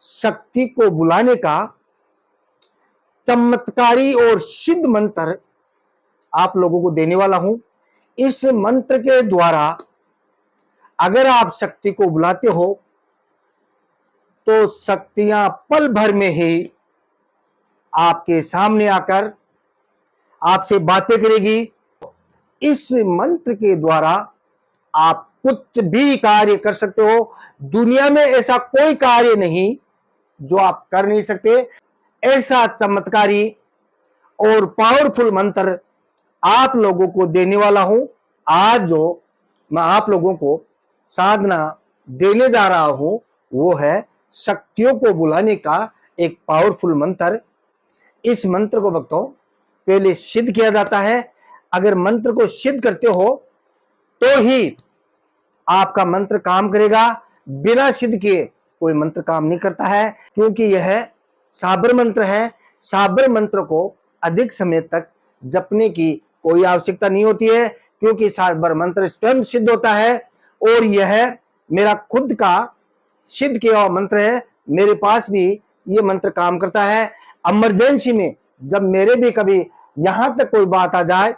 शक्ति को बुलाने का चमत्कारी और सिद्ध मंत्र आप लोगों को देने वाला हूं। इस मंत्र के द्वारा अगर आप शक्ति को बुलाते हो तो शक्तियां पल भर में ही आपके सामने आकर आपसे बातें करेगी। इस मंत्र के द्वारा आप कुछ भी कार्य कर सकते हो। दुनिया में ऐसा कोई कार्य नहीं जो आप कर नहीं सकते। ऐसा चमत्कारी और पावरफुल मंत्र आप लोगों को देने वाला हूं। आज जो मैं आप लोगों को साधना देने जा रहा हूं वो है शक्तियों को बुलाने का एक पावरफुल मंत्र। इस मंत्र को भक्तों पहले सिद्ध किया जाता है। अगर मंत्र को सिद्ध करते हो तो ही आपका मंत्र काम करेगा। बिना सिद्ध किए कोई मंत्र काम नहीं करता है, क्योंकि यह साबर मंत्र है। साबर मंत्र को अधिक समय तक जपने की कोई आवश्यकता नहीं होती है, क्योंकि साबर मंत्र स्वयं सिद्ध होता है और यह मेरा खुद का सिद्ध किया हुआ मंत्र है। मेरे पास भी ये मंत्र काम करता है। इमरजेंसी में जब मेरे भी कभी यहां तक कोई बात आ जाए,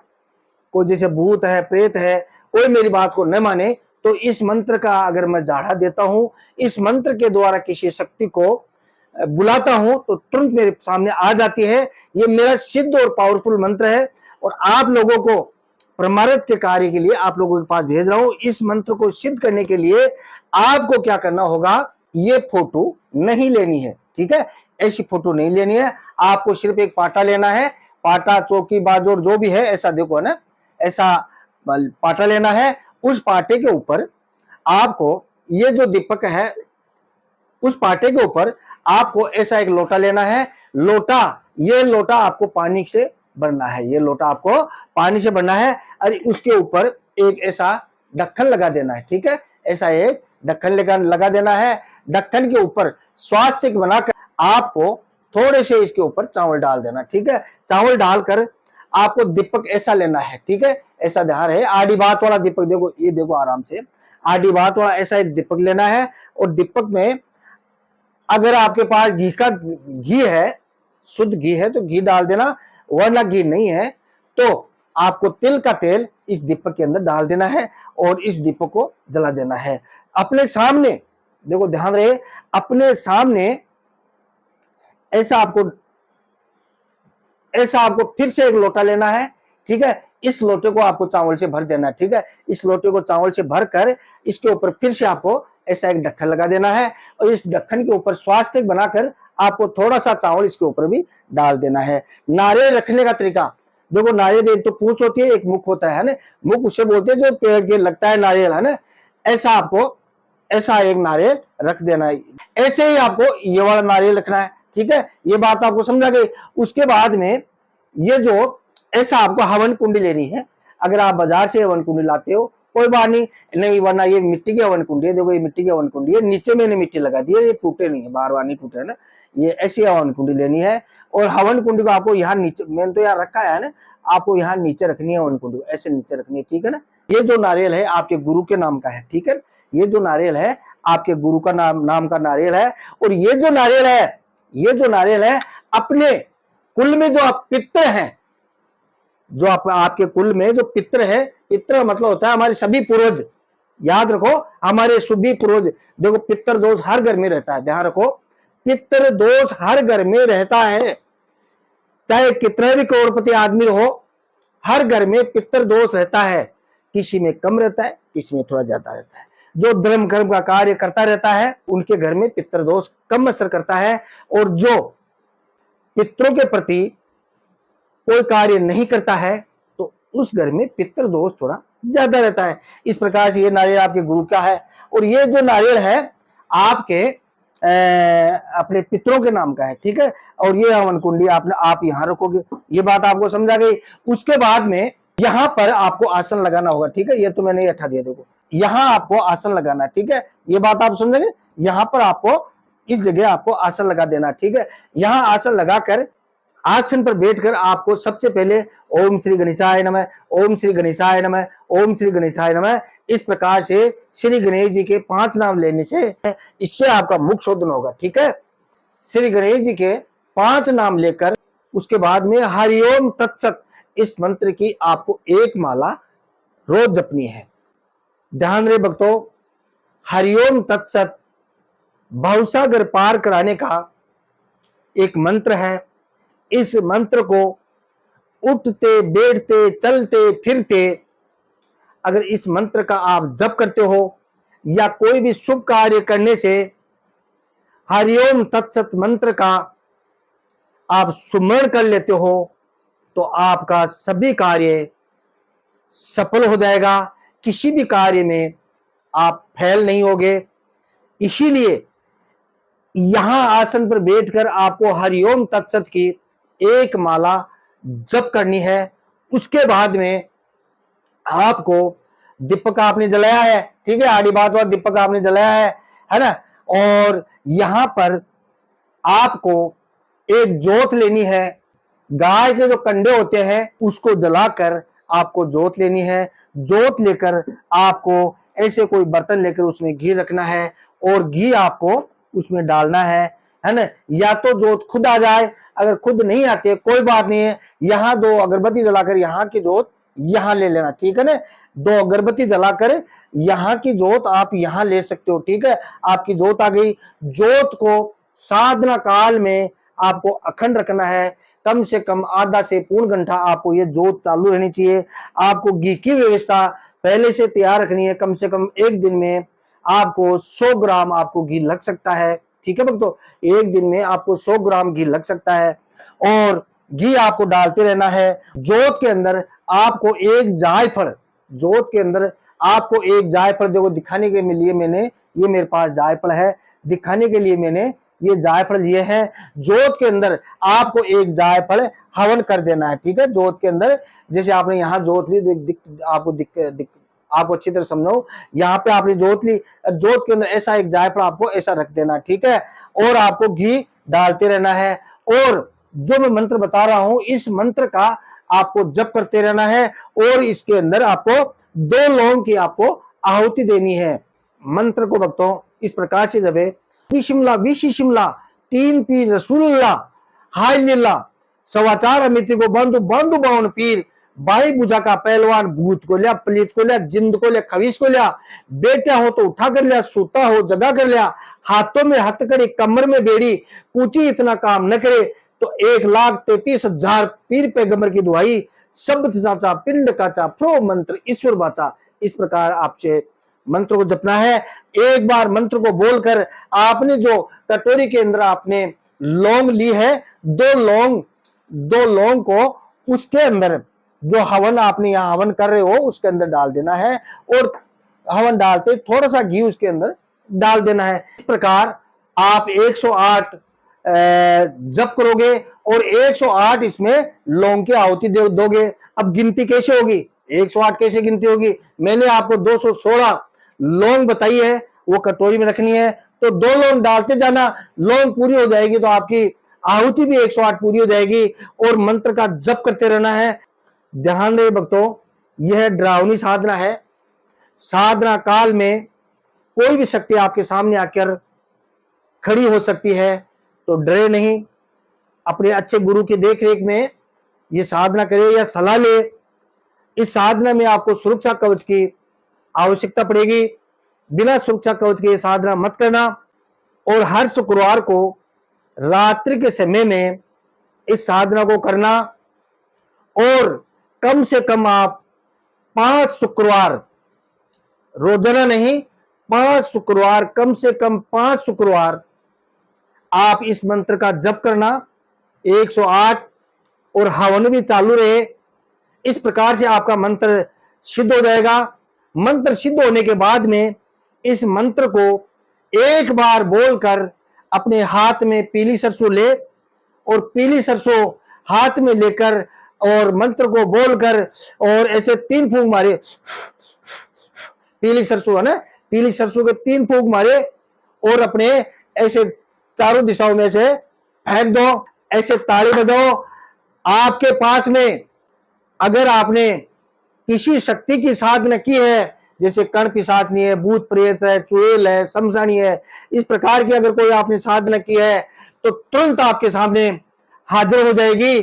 कोई जैसे भूत है, प्रेत है, कोई मेरी बात को न माने, तो इस मंत्र का अगर मैं झाड़ा देता हूं, इस मंत्र के द्वारा किसी शक्ति को बुलाता हूं तो तुरंत मेरे सामने आ जाती है। ये मेरा सिद्ध और पावरफुल मंत्र है और आप लोगों को परमार्थ के कार्य के लिए आप लोगों के पास भेज रहा हूं। इस मंत्र को सिद्ध करने के लिए आपको क्या करना होगा, ये फोटो नहीं लेनी है, ठीक है। ऐसी फोटो नहीं लेनी है। आपको सिर्फ एक पाटा लेना है। पाटा, चौकी, बाजोड़ जो भी है, ऐसा देखो है ना, ऐसा पाटा लेना है। उस पाटे के ऊपर आपको ये जो दीपक है, उस पाटे के ऊपर आपको ऐसा एक लोटा लेना है। लोटा, ये लोटा आपको पानी से भरना है। ये लोटा आपको पानी से भरना है और उसके ऊपर एक ऐसा ढक्कन लगा देना है, ठीक है। ऐसा एक ढक्कन लगा देना है। ढक्कन के ऊपर स्वास्तिक बनाकर आपको थोड़े से इसके ऊपर चावल डाल देना, ठीक है। चावल डालकर आपको दीपक ऐसा लेना है, ठीक है। ऐसा ध्यान है, आड़ी बात वाला दीपक, देखो ये देखो आराम से, आड़ी बात वाला ऐसा एक दीपक लेना है। और दीपक में अगर आपके पास घी है, शुद्ध घी है तो घी डाल देना, वरना घी नहीं है तो आपको तिल का तेल इस दीपक के अंदर डाल देना है और इस दीपक को जला देना है। अपने सामने देखो, ध्यान रहे, अपने सामने ऐसा आपको फिर से एक लोटा लेना है, ठीक है। इस लोटे को आपको चावल से भर देना है, ठीक है। इस लोटे को चावल से भरकर इसके ऊपर फिर से आपको ऐसा एक ढक्कन लगा देना है और इस ढक्कन के ऊपर स्वास्तिक बनाकर आपको थोड़ा सा चावल इसके ऊपर भी डाल देना है। नारियल रखने का तरीका देखो, नारियल एक तो पूंछ होती है, एक मुख होता है ना, मुख उसे बोलते हैं जो पेड़ के लगता है नारियल, है ना। ऐसा आपको ऐसा एक नारियल रख देना है। ऐसे ही आपको ये वाला नारियल रखना है, ठीक है। ये बात आपको समझा गई। उसके बाद में ये जो ऐसा आपको हवन कुंडी लेनी है। अगर आप बाजार से हवन कुंडी लाते हो कोई बात नहीं, वरना ये मिट्टी की हवन कुंडी है। देखो ये मिट्टी की हवन कुंडी है, नीचे मैंने मिट्टी लगा दी है, ये टूटे नहीं है, बार बार नहीं टूटे है ना। ये ऐसी हवन कुंडी लेनी है और हवन कुंडी को आपको यहाँ नीचे, मैंने तो यहाँ रखा है ना, आपको यहाँ नीचे रखनी है हवन कुंडी को, ऐसे नीचे रखनी है, ठीक है ना। ये जो नारियल है आपके गुरु के नाम का है, ठीक है। ये जो नारियल है आपके गुरु का नाम का नारियल है। और ये जो नारियल है अपने कुल में जो आप पितर हैं, जो आपके कुल में जो पितर है, पितर मतलब होता है हमारे सभी पूर्वज। याद रखो, हमारे सभी पूर्वज। देखो पितर दोष हर घर में रहता है, ध्यान रखो, पितर दोष हर घर में रहता है। चाहे कितना भी करोड़पति आदमी हो, हर घर में पितर दोष रहता है। किसी में कम रहता है, किसी में थोड़ा ज्यादा रहता है। जो धर्म कर्म का कार्य करता रहता है उनके घर में पितर दोष कम असर करता है, और जो पितरों के प्रति कोई कार्य नहीं करता है तो उस घर में पितर दोष थोड़ा ज्यादा रहता है। इस प्रकार से ये नारियल आपके गुरु का है और ये जो नारियल है आपके अपने पितरों के नाम का है, ठीक है। और ये हवन कुंडी आप यहाँ रखोगे, ये बात आपको समझा गई। उसके बाद में यहाँ पर आपको आसन लगाना होगा, ठीक है। ये तो मैंने हटा दिया, देखो यहाँ आपको आसन लगाना है, ठीक है। ये बात आप समझेंगे, यहाँ पर आपको इस जगह आपको आसन लगा देना, ठीक है। यहाँ आसन लगाकर आसन पर बैठकर आपको सबसे पहले ओम श्री गणेशाय नमः, ओम श्री गणेशाय नमः, ओम श्री गणेशाय नमः, इस प्रकार से श्री गणेश जी के 5 नाम लेने से इससे आपका मुख शोधन होगा, ठीक है। श्री गणेश जी के 5 नाम लेकर उसके बाद में हरिओम तत्सत इस मंत्र की आपको एक माला रोज जपनी है। ध्यान रहे भक्तों, हरिओम तत्सत भवसागर पार कराने का एक मंत्र है। इस मंत्र को उठते बैठते चलते फिरते अगर इस मंत्र का आप जप करते हो या कोई भी शुभ कार्य करने से हरिओम तत्सत मंत्र का आप सुमरण कर लेते हो तो आपका सभी कार्य सफल हो जाएगा, किसी भी कार्य में आप फेल नहीं होगे। इसीलिए यहां आसन पर बैठकर आपको हरिओम तत्सत की एक माला जप करनी है। उसके बाद में आपको दीपक आपने जलाया है, ठीक है, आड़ी बात और दीपक आपने जलाया है ना, और यहां पर आपको एक जोत लेनी है। गाय के जो कंडे होते हैं उसको जलाकर आपको जोत लेनी है। जोत लेकर आपको ऐसे कोई बर्तन लेकर उसमें घी रखना है और घी आपको उसमें डालना है ना। या तो जोत खुद आ जाए, अगर खुद नहीं आती कोई बात नहीं है, यहाँ 2 अगरबत्ती जलाकर यहाँ की जोत यहाँ ले लेना, ठीक है ना। 2 अगरबत्ती जलाकर यहाँ की जोत आप यहाँ ले सकते हो, ठीक है। आपकी जोत आ गई। जोत को साधना काल में आपको अखंड रखना है। कम से कम आधा से पौन घंटा आपको ये जोत चालू रहनी चाहिए। आपको घी की व्यवस्था पहले से तैयार रखनी है। कम से कम एक दिन में आपको 100 ग्राम आपको घी लग सकता है, ठीक है भक्तों। एक दिन में आपको 100 ग्राम घी लग सकता है और घी आपको डालते रहना है। जोत के अंदर आपको एक जायफल, जोत के अंदर आपको एक जायफल, देखो दिखाने के लिए मैंने ये मेरे पास जायफल है, दिखाने के लिए मैंने ये जायफल लिए हैं। जोत के अंदर आपको एक जायफल हवन कर देना है, ठीक है। जोत के अंदर जैसे आपने यहाँ जोत ली, आपको अच्छी तरह समझाओ, यहाँ पे आपने जोत ली, जोत के अंदर ऐसा एक जायफल आपको ऐसा रख देना, ठीक है। और आपको घी डालते रहना है और जो मैं मंत्र बता रहा हूं इस मंत्र का आपको जप करते रहना है और इसके अंदर आपको 2 लौंग की आपको आहुति देनी है। मंत्र को भक्तों इस प्रकार से जपे, शिमला विशी शिमला 3 पीर रसूलुल्लाह हाय लीला सवाचार अमिति को बंधु बंधु बावन पीर बाई बुझा का पहलवान भूत को लिया पलीत को लिया जिंद को लिया खवीस को लिया, बेटा हो तो उठा कर लिया, सूता हो जगा कर लिया, हाथों में हथकड़ी कमर में बेड़ी, पूछी इतना काम न करे तो 1,33,000 पीर पैगंबर की दुआई, शब्द साचा पिंड काचा प्रो मंत्र ईश्वर बाचा। इस प्रकार आपसे मंत्र को जपना है। एक बार मंत्र को बोलकर आपने जो कटोरी के अंदर आपने लौंग ली है, 2 लौंग को उसके अंदर जो हवन आपने यहाँ हवन कर रहे हो उसके अंदर डाल देना है और हवन डालते थोड़ा सा घी उसके अंदर डाल देना है। इस प्रकार आप 108 जप करोगे और 108 इसमें लौंग की आहुति दोगे। अब गिनती कैसे होगी, 108 कैसे गिनती होगी, मैंने आपको 216 लौंग बताई है, वो कटोरी में रखनी है, तो 2 लौंग डालते जाना, लौंग पूरी हो जाएगी तो आपकी आहुति भी 108 पूरी हो जाएगी और मंत्र का जप करते रहना है। ध्यान रहे भक्तों, यह डरावनी साधना है। साधना काल में कोई भी शक्ति आपके सामने आकर खड़ी हो सकती है, तो डरे नहीं, अपने अच्छे गुरु की देखरेख में ये साधना करे या सलाह ले। इस साधना में आपको सुरक्षा कवच की आवश्यकता पड़ेगी, बिना सुरक्षा कवच के साधना मत करना। और हर शुक्रवार को रात्रि के समय में इस साधना को करना और कम से कम आप 5 शुक्रवार, रोजाना नहीं, 5 शुक्रवार, कम से कम 5 शुक्रवार आप इस मंत्र का जप करना, 108 और हवन भी चालू रहे। इस प्रकार से आपका मंत्र सिद्ध हो जाएगा। मंत्र सिद्ध होने के बाद में इस मंत्र को एक बार बोलकर अपने हाथ में पीली सरसों ले और पीली सरसों हाथ में लेकर और मंत्र को बोलकर और ऐसे 3 फूंक मारे, पीली सरसों है ना, पीली सरसों के 3 फूंक मारे और अपने ऐसे चारों दिशाओं में से फेंक दो, ऐसे ताली बजाओ। आपके पास में अगर आपने किसी शक्ति की साधना की है जैसे कण पिशाचनी है, भूत प्रेत है, चुड़ैल है, समसानी है, इस प्रकार की अगर कोई आपने साधना की है तो तुरंत आपके सामने हाजिर हो जाएगी।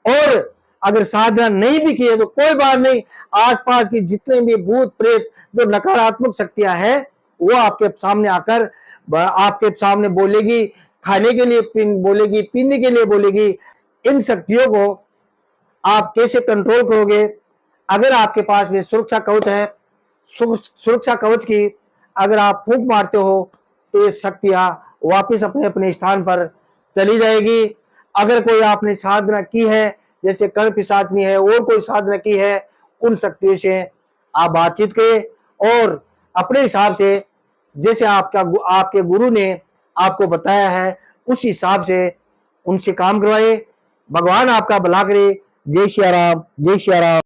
और अगर साधना नहीं भी की है तो कोई बात नहीं, आसपास की जितने भी भूत प्रेत जो नकारात्मक शक्तियां हैं वो आपके सामने आकर आपके सामने बोलेगी, खाने के लिए बोलेगी, पीने के लिए बोलेगी। इन शक्तियों को आप कैसे कंट्रोल करोगे? अगर आपके पास में सुरक्षा कवच है, सुरक्षा कवच की अगर आप फूंक मारते हो तो ये शक्तियां वापस अपने अपने स्थान पर चली जाएगी। अगर कोई आपने साधना की है, जैसे कर्ण पिशाचनी है और कोई साधना की है, उन शक्तियों से आप बातचीत करें और अपने हिसाब से जैसे आपके गुरु ने आपको बताया है उस हिसाब से उनसे काम करवाए। भगवान आपका भला करे। जय श्री राम, जय श्री राम।